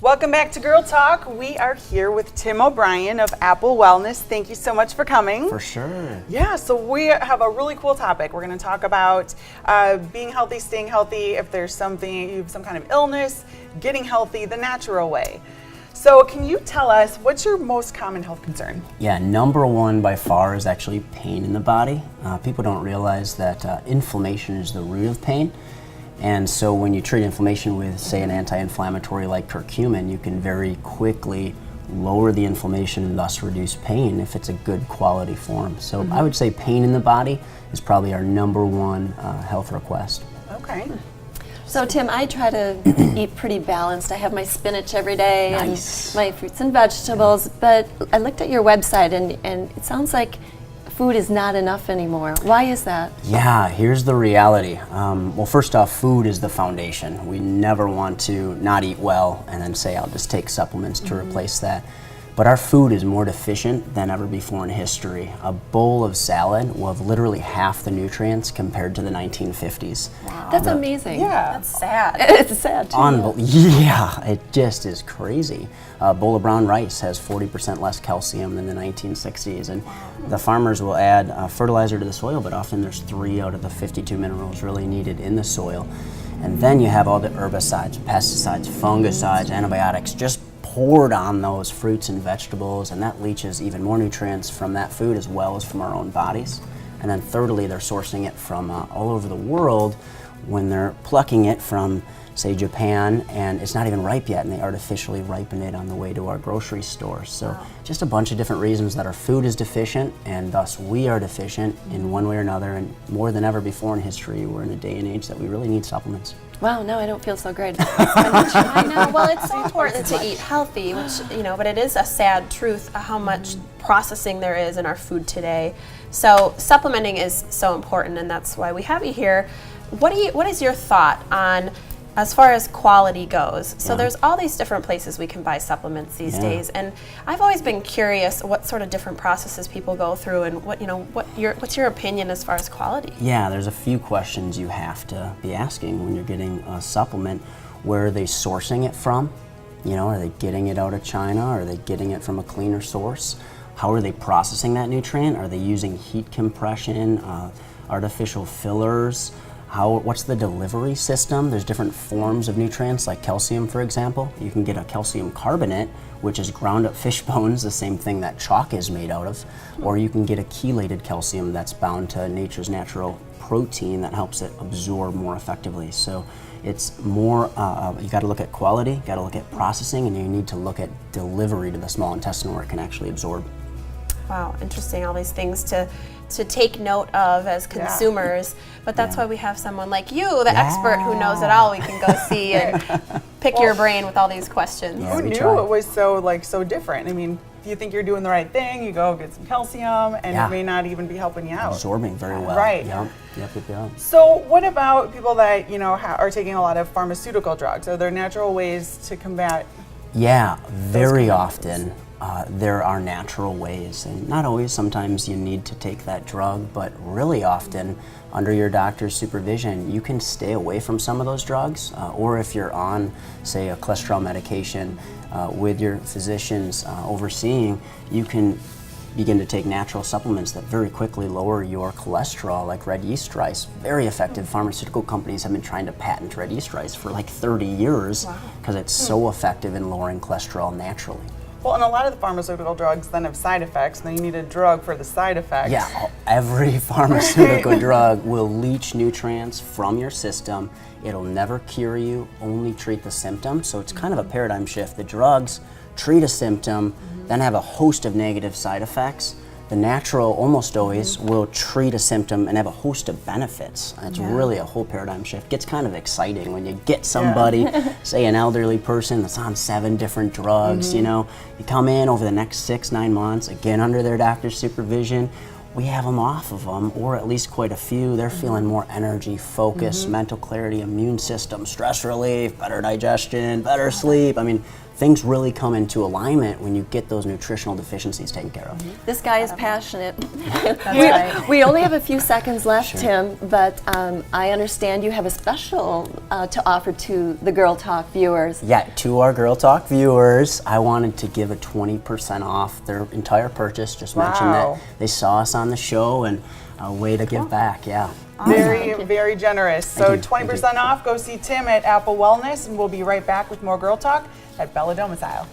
Welcome back to Girl Talk. We are here with Tim O'Brien of Apple Wellness. Thank you so much for coming. For sure. Yeah, so we have a really cool topic. We're going to talk about being healthy, staying healthy, if there's something, you have some kind of illness, getting healthy the natural way. So can you tell us, what's your most common health concern? Yeah, number one by far is actually pain in the body. People don't realize that inflammation is the root of pain. And so when you treat inflammation with, say, an anti-inflammatory like curcumin, you can very quickly lower the inflammation and thus reduce pain if it's a good quality form. So I would say pain in the body is probably our number one health request. Okay. So Tim, I try to eat pretty balanced. I have my spinach every day Nice. and my fruits and vegetables, but I looked at your website and it sounds like food is not enough anymore. Why is that? Yeah, here's the reality. Well, first off, food is the foundation. We never want to not eat well and then say, I'll just take supplements to replace that. But our food is more deficient than ever before in history. A bowl of salad will have literally half the nutrients compared to the 1950s. Wow. That's amazing. Yeah. That's sad. It's sad too. Yeah, it just is crazy. A bowl of brown rice has 40% less calcium than the 1960s, and the farmers will add fertilizer to the soil, but often there's 3 out of the 52 minerals really needed in the soil. And then you have all the herbicides, pesticides, fungicides, antibiotics just poured on those fruits and vegetables, and that leaches even more nutrients from that food as well as from our own bodies. And then thirdly, they're sourcing it from all over the world when they're plucking it from, say, Japan, and it's not even ripe yet, and they artificially ripen it on the way to our grocery store. So just a bunch of different reasons that our food is deficient, and thus we are deficient in one way or another, and more than ever before in history, we're in a day and age that we really need supplements. Wow, now I don't feel so great. I know. Well, it's so important to eat healthy, which, but it is a sad truth how much processing there is in our food today. So supplementing is so important, and that's why we have you here. What is your thought on as far as quality goes? So there's all these different places we can buy supplements these days, and I've always been curious what sort of different processes people go through, and what's your opinion as far as quality? Yeah, there's a few questions you have to be asking when you're getting a supplement. Where are they sourcing it from? Are they getting it out of China? Are they getting it from a cleaner source? How are they processing that nutrient? Are they using heat compression, artificial fillers? What's the delivery system? There's different forms of nutrients, like calcium, for example. You can get a calcium carbonate, which is ground up fish bones, the same thing that chalk is made out of, or you can get a chelated calcium that's bound to nature's natural protein that helps it absorb more effectively. So it's more, you got to look at quality, you got to look at processing, and you need to look at delivery to the small intestine where it can actually absorb. Wow, interesting, all these things to take note of as consumers, but that's why we have someone like you, the expert who knows it all, we can go see and pick your brain with all these questions. Yeah, Who we knew try. it was so different? I mean, if you think you're doing the right thing, you go get some calcium, and it may not even be helping you out. Absorbing very well. Right. Yep. So what about people that, are taking a lot of pharmaceutical drugs? Are there natural ways to combat? Yeah, very often. There are natural ways, and not always. Sometimes you need to take that drug, but really often under your doctor's supervision you can stay away from some of those drugs, or if you're on, say, a cholesterol medication with your physicians overseeing, you can begin to take natural supplements that very quickly lower your cholesterol, like red yeast rice. Very effective. Pharmaceutical companies have been trying to patent red yeast rice for like 30 years because it's so effective in lowering cholesterol naturally. Well, and a lot of the pharmaceutical drugs then have side effects, and then you need a drug for the side effects. Yeah, every pharmaceutical drug will leach nutrients from your system. It'll never cure you, only treat the symptom. So it's kind of a paradigm shift. The drugs treat a symptom, then have a host of negative side effects. The natural almost always will treat a symptom and have a host of benefits. It's really a whole paradigm shift. Gets kind of exciting when you get somebody, say an elderly person that's on 7 different drugs, you come in over the next 6-9 months, again under their doctor's supervision, we have them off of them, or at least quite a few. They're feeling more energy, focus, mental clarity, immune system, stress relief, better digestion, better sleep. I mean, things really come into alignment when you get those nutritional deficiencies taken care of. This guy is passionate. That's right. We only have a few seconds left, Sure. Tim, but I understand you have a special to offer to the Girl Talk viewers. Yeah, to our Girl Talk viewers, I wanted to give a 20% off their entire purchase. Just mention Wow. that they saw us on the show and a way to give back, yeah. Very, very generous. So you. 20% off. Go see Tim at Apple Wellness, and we'll be right back with more Girl Talk at Bella Domicile.